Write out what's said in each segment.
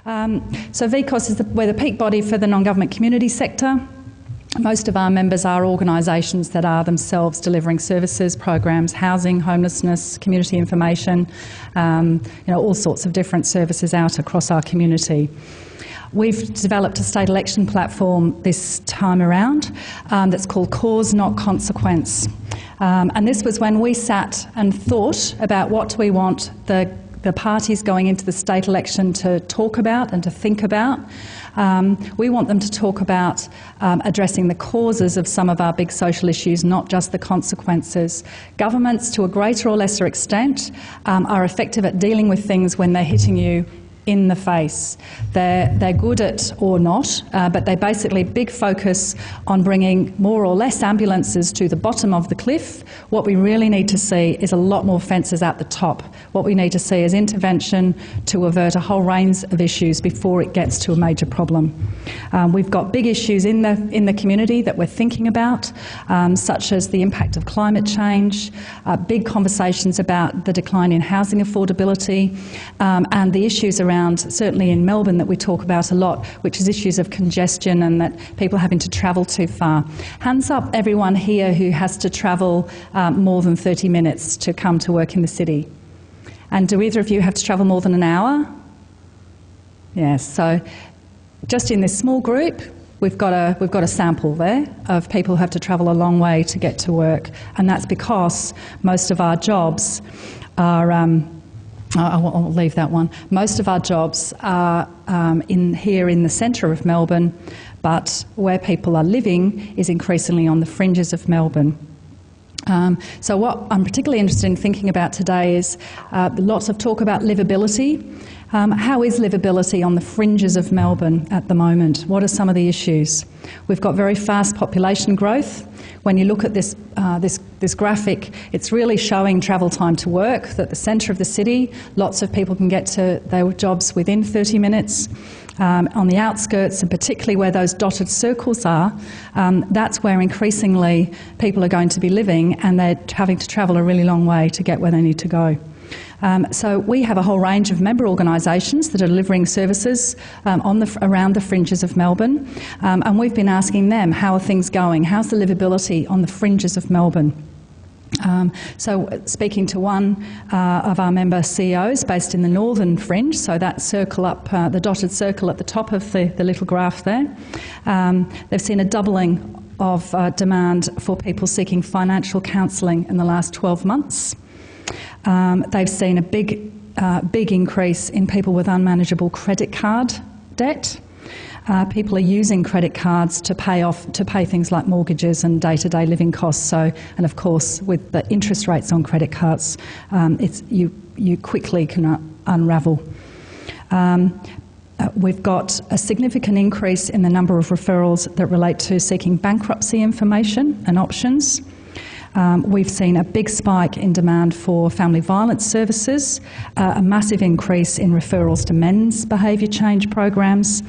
So VCOS is we're the peak body for the non-government community sector. Most of our members are organisations that are themselves delivering services, programs, housing, homelessness, community information, all sorts of different services out across our community. We've developed a state election platform this time around that's called Cause Not Consequence. And this was when we sat and thought about what do we want the parties going into the state election to talk about and to think about. We want them to talk about addressing the causes of some of our big social issues, not just the consequences. Governments, to a greater or lesser extent, are effective at dealing with things when they're hitting you in the face. They're good at or not, but they basically big focus on bringing more or less ambulances to the bottom of the cliff. What we really need to see is a lot more fences at the top. What we need to see is intervention to avert a whole range of issues before it gets to a major problem. We've got big issues in the community that we're thinking about, such as the impact of climate change, big conversations about the decline in housing affordability, and the issues around, certainly in Melbourne, that we talk about a lot, which is issues of congestion and that people having to travel too far. Hands up everyone here who has to travel more than 30 minutes to come to work in the city. And do either of you have to travel more than an hour? Yes, so just in this small group, we've got a sample there of people who have to travel a long way to get to work, and that's because most of our jobs are I'll leave that one. Most of our jobs are here in the centre of Melbourne, but where people are living is increasingly on the fringes of Melbourne. So what I'm particularly interested in thinking about today is lots of talk about livability. How is livability on the fringes of Melbourne at the moment? What are some of the issues? We've got very fast population growth. When you look at this graphic, it's really showing travel time to work, that the centre of the city, lots of people can get to their jobs within 30 minutes. On the outskirts, and particularly where those dotted circles are, that's where increasingly people are going to be living, and they're having to travel a really long way to get where they need to go. So we have a whole range of member organisations that are delivering services around the fringes of Melbourne, and we've been asking them, how are things going? How's the livability on the fringes of Melbourne? So speaking to one of our member CEOs based in the northern fringe, so that circle up, the dotted circle at the top of the little graph there, they've seen a doubling of demand for people seeking financial counselling in the last 12 months. They've seen a big increase in people with unmanageable credit card debt. People are using credit cards to pay things like mortgages and day-to-day living costs. So, and of course, with the interest rates on credit cards, you quickly can unravel. We've got a significant increase in the number of referrals that relate to seeking bankruptcy information and options. We've seen a big spike in demand for family violence services, a massive increase in referrals to men's behaviour change programs,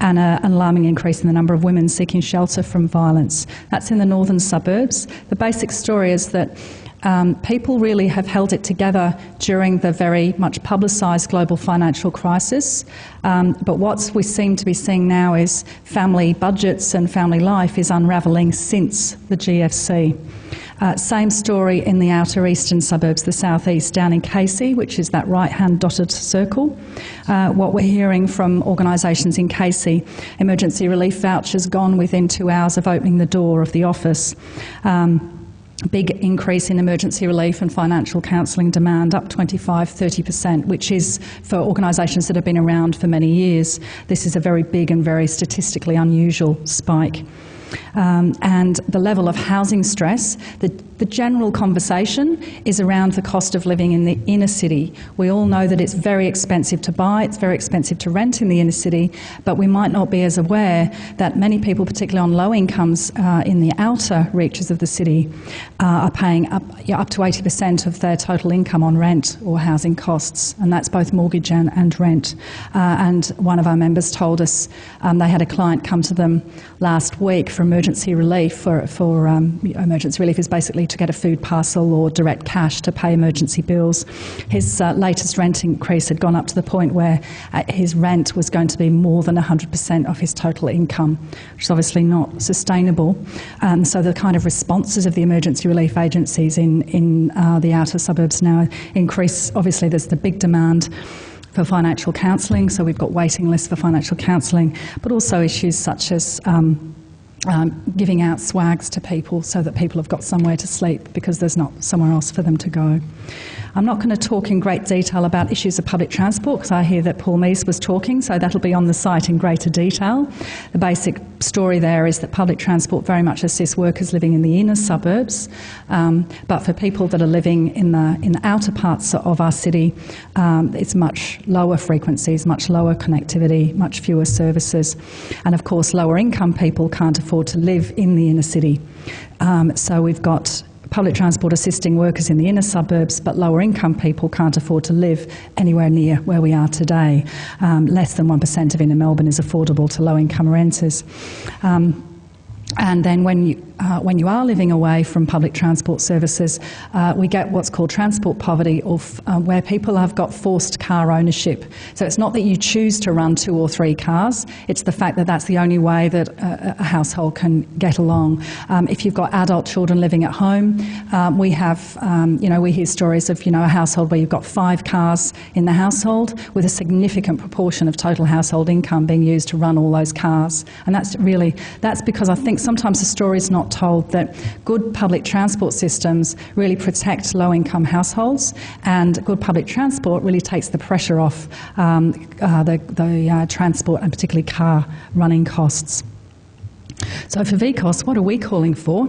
and an alarming increase in the number of women seeking shelter from violence. That's in the northern suburbs. The basic story is that people really have held it together during the very much publicised global financial crisis, but what we seem to be seeing now is family budgets and family life is unravelling since the GFC. Same story in the outer eastern suburbs, the southeast, down in Casey, which is that right-hand dotted circle. What we're hearing from organisations in Casey, emergency relief vouchers gone within 2 hours of opening the door of the office. Big increase in emergency relief and financial counselling demand, up 25-30%, which is, for organisations that have been around for many years, this is a very big and very statistically unusual spike. And the level of housing stress, the general conversation is around the cost of living in the inner city. We all know that it's very expensive to buy, it's very expensive to rent in the inner city, but we might not be as aware that many people, particularly on low incomes in the outer reaches of the city, are paying up to 80% of their total income on rent or housing costs, and that's both mortgage and rent. And one of our members told us they had a client come to them last week for emergency relief. Emergency relief is basically to get a food parcel or direct cash to pay emergency bills. His latest rent increase had gone up to the point where his rent was going to be more than 100% of his total income, which is obviously not sustainable. So the kind of responses of the emergency relief agencies in the outer suburbs now increase. Obviously, there's the big demand for financial counselling, so we've got waiting lists for financial counselling, but also issues such as giving out swags to people so that people have got somewhere to sleep because there's not somewhere else for them to go. I'm not going to talk in great detail about issues of public transport because I hear that Paul Mees was talking, so that'll be on the site in greater detail. The basic story there is that public transport very much assists workers living in the inner suburbs, but for people that are living in the outer parts of our city, it's much lower frequencies, much lower connectivity, much fewer services, and of course lower income people can't afford to live in the inner city. So we've got public transport assisting workers in the inner suburbs, but lower income people can't afford to live anywhere near where we are today. Less than 1% of inner Melbourne is affordable to low income renters. And then when you are living away from public transport services, we get what's called transport poverty, or where people have got forced car ownership. So it's not that you choose to run 2 or 3 cars, it's the fact that that's the only way that a household can get along. If you've got adult children living at home, we have, we hear stories of, a household where you've got 5 cars in the household with a significant proportion of total household income being used to run all those cars. And that's because I think sometimes the story is not told that good public transport systems really protect low-income households, and good public transport really takes the pressure off the transport and particularly car running costs. So for VCOS, what are we calling for?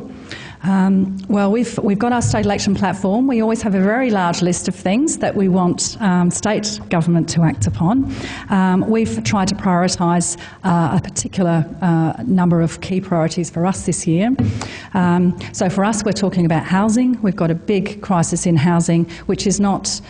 Well, we've got our state election platform. We always have a very large list of things that we want state government to act upon. We've tried to prioritise a particular number of key priorities for us this year. So for us, we're talking about housing. We've got a big crisis in housing, which is not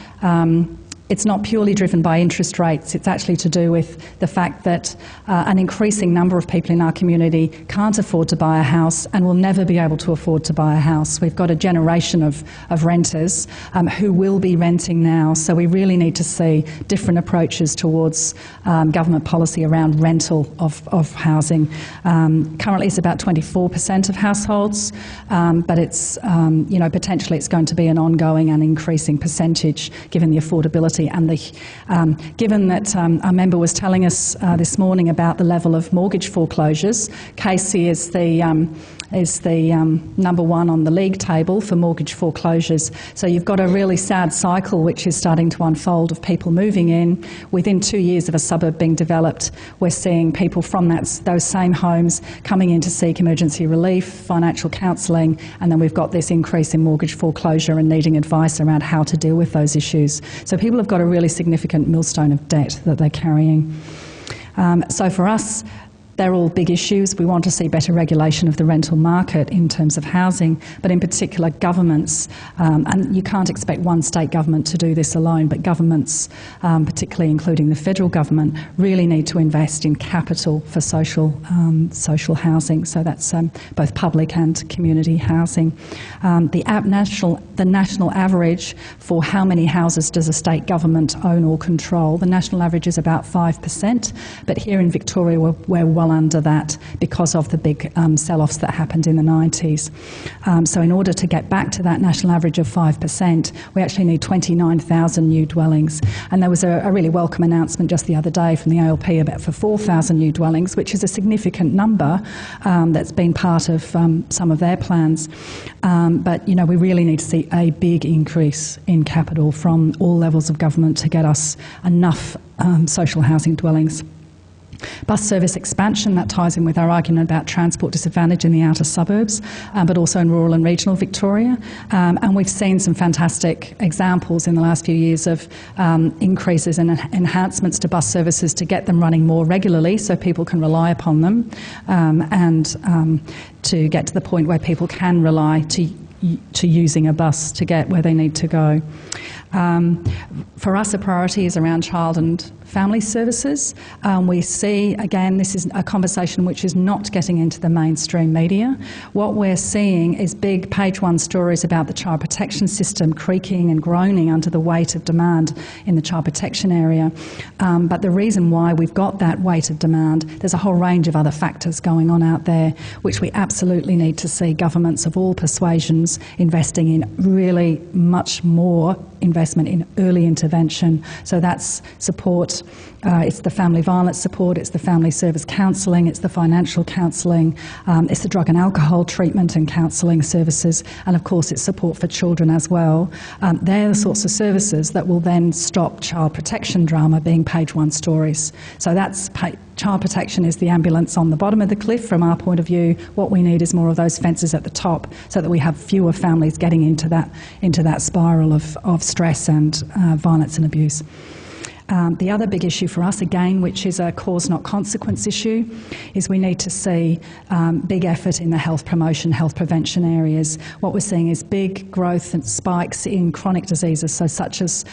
it's not purely driven by interest rates. It's actually to do with the fact that an increasing number of people in our community can't afford to buy a house and will never be able to afford to buy a house. We've got a generation of renters who will be renting now, so we really need to see different approaches towards government policy around rental of housing. Currently it's about 24% of households, but it's, potentially it's going to be an ongoing and increasing percentage given the affordability. And given that our member was telling us this morning about the level of mortgage foreclosures, Casey is the number 1 on the league table for mortgage foreclosures. So you've got a really sad cycle which is starting to unfold of people moving in. Within 2 years of a suburb being developed, we're seeing people from those same homes coming in to seek emergency relief, financial counselling, and then we've got this increase in mortgage foreclosure and needing advice around how to deal with those issues. So people have got a really significant millstone of debt that they're carrying. So for us, they're all big issues. We want to see better regulation of the rental market in terms of housing, but in particular governments, and you can't expect one state government to do this alone, but governments, particularly including the federal government, really need to invest in capital for social housing. So that's both public and community housing. The national average for how many houses does a state government own or control, the national average is about 5%, but here in Victoria we're well under that because of the big sell-offs that happened in the 90s. So in order to get back to that national average of 5%, we actually need 29,000 new dwellings. And there was a really welcome announcement just the other day from the ALP about for 4,000 new dwellings, which is a significant number that's been part of some of their plans. But, we really need to see a big increase in capital from all levels of government to get us enough social housing dwellings. Bus service expansion, that ties in with our argument about transport disadvantage in the outer suburbs, but also in rural and regional Victoria. And we've seen some fantastic examples in the last few years of increases and enhancements to bus services to get them running more regularly so people can rely upon them, and to get to the point where people can rely to using a bus to get where they need to go. For us, a priority is around child and family services. We see, again, this is a conversation which is not getting into the mainstream media. What we're seeing is big page one stories about the child protection system creaking and groaning under the weight of demand in the child protection area. But the reason why we've got that weight of demand, there's a whole range of other factors going on out there, which we absolutely need to see governments of all persuasions investing in really much more investment in early intervention. So that's support, it's the family violence support, it's the family service counselling, it's the financial counselling, it's the drug and alcohol treatment and counselling services, and of course it's support for children as well. They're the sorts of services that will then stop child protection drama being page one stories. So that's child protection is the ambulance on the bottom of the cliff from our point of view. What we need is more of those fences at the top so that we have fewer families getting into that spiral of stress and violence and abuse. The other big issue for us, again, which is a cause not consequence issue, is we need to see big effort in the health promotion, health prevention areas. What we're seeing is big growth and spikes in chronic diseases, so such as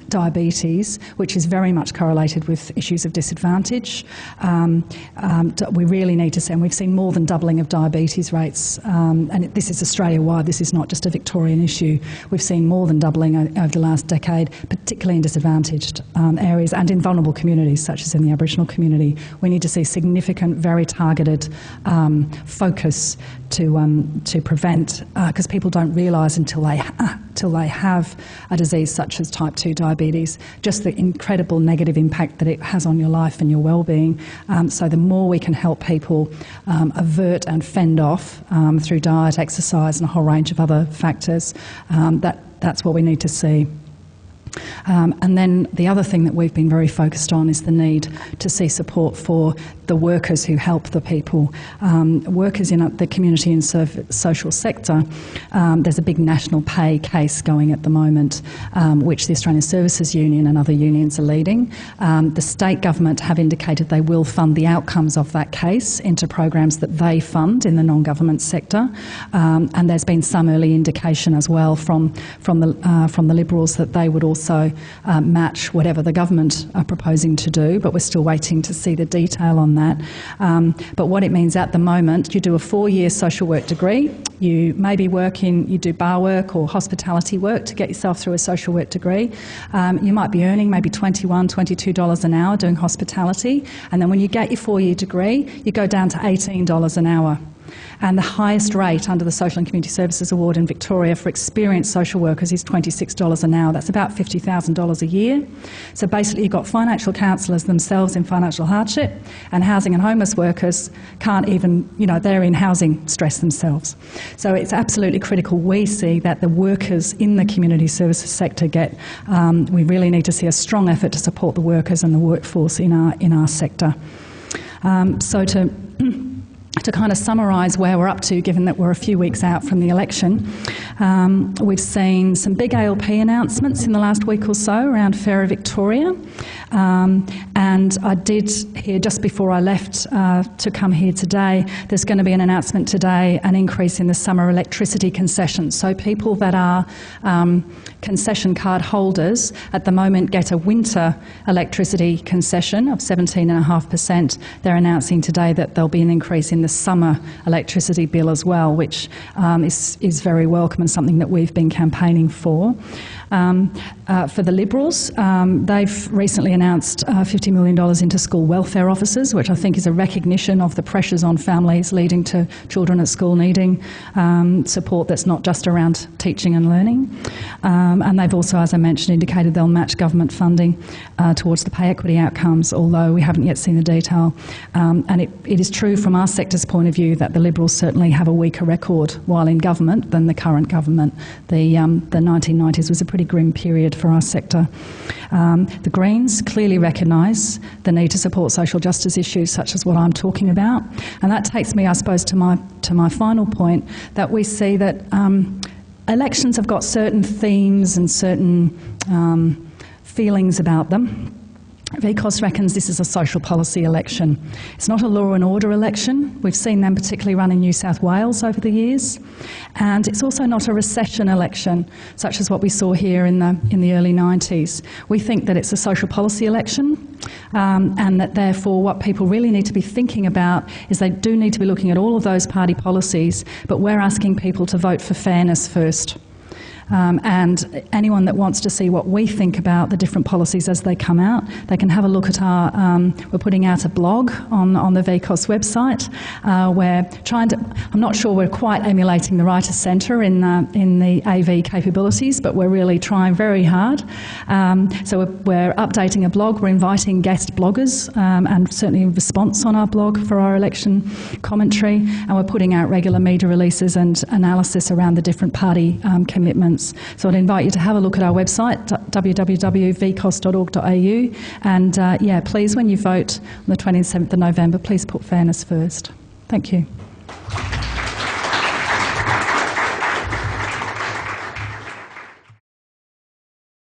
diabetes, which is very much correlated with issues of disadvantage. We really need to see, and we've seen more than doubling of diabetes rates, and this is Australia-wide, this is not just a Victorian issue. We've seen more than doubling over the last decade, particularly in disadvantaged areas and in vulnerable communities, such as in the Aboriginal community. We need to see significant, very targeted focus to prevent, because people don't realise until they have a disease such as type 2 diabetes, just the incredible negative impact that it has on your life and your well-being. So the more we can help people avert and fend off through diet, exercise and a whole range of other factors, that's what we need to see. And then the other thing that we've been very focused on is the need to see support for the workers who help the people. Workers in the community and social sector, there's a big national pay case going at the moment, which the Australian Services Union and other unions are leading. The state government have indicated they will fund the outcomes of that case into programs that they fund in the non-government sector. And there's been some early indication as well from the Liberals that they would also match whatever the government are proposing to do, but we're still waiting to see the detail on that. But what it means at the moment, you do a 4-year social work degree, you maybe you do bar work or hospitality work to get yourself through a social work degree. You might be earning maybe $21, $22 an hour doing hospitality, and then when you get your 4-year degree, you go down to $18 an hour. And the highest rate under the Social and Community Services Award in Victoria for experienced social workers is $26 an hour. That's about $50,000 a year. So basically you've got financial counsellors themselves in financial hardship, and housing and homeless workers can't even, they're in housing stress themselves. So it's absolutely critical we see that the workers in the community services sector we really need to see a strong effort to support the workers and the workforce in our sector. So to kind of summarise where we're up to, given that we're a few weeks out from the election, we've seen some big ALP announcements in the last week or so around Fairer Victoria. And I did hear just before I left to come here today, there's going to be an announcement today, an increase in the summer electricity concession. So people that are concession card holders at the moment get a winter electricity concession of 17.5%. They're announcing today that there'll be an increase in the summer electricity bill as well, which is very welcome and something that we've been campaigning for. For the Liberals, they've recently announced $50 million into school welfare officers, which I think is a recognition of the pressures on families leading to children at school needing support that's not just around teaching and learning. And they've also, as I mentioned, indicated they'll match government funding towards the pay equity outcomes, although we haven't yet seen the detail. And it is true from our sector's point of view that the Liberals certainly have a weaker record while in government than the current government. The 1990s was a pretty grim period for our sector. The Greens clearly recognise the need to support social justice issues such as what I'm talking about, and that takes me, I suppose, to my final point, that we see that elections have got certain themes and certain feelings about them. VCOS reckons this is a social policy election. It's not a law and order election. We've seen them particularly run in New South Wales over the years. And it's also not a recession election, such as what we saw here in the early 90s. We think that it's a social policy election, and that therefore what people really need to be thinking about is they do need to be looking at all of those party policies, but we're asking people to vote for fairness first. And anyone that wants to see what we think about the different policies as they come out, they can have a look at our, we're putting out a blog on the VCOS website. We're trying to, I'm not sure we're quite emulating the right of centre in the AV capabilities, but we're really trying very hard. So we're updating a blog, we're inviting guest bloggers, and certainly response on our blog for our election commentary, and we're putting out regular media releases and analysis around the different party commitments. So I'd invite you to have a look at our website, www.vcos.org.au, and yeah, please, when you vote on the 27th of November, please put fairness first. Thank you.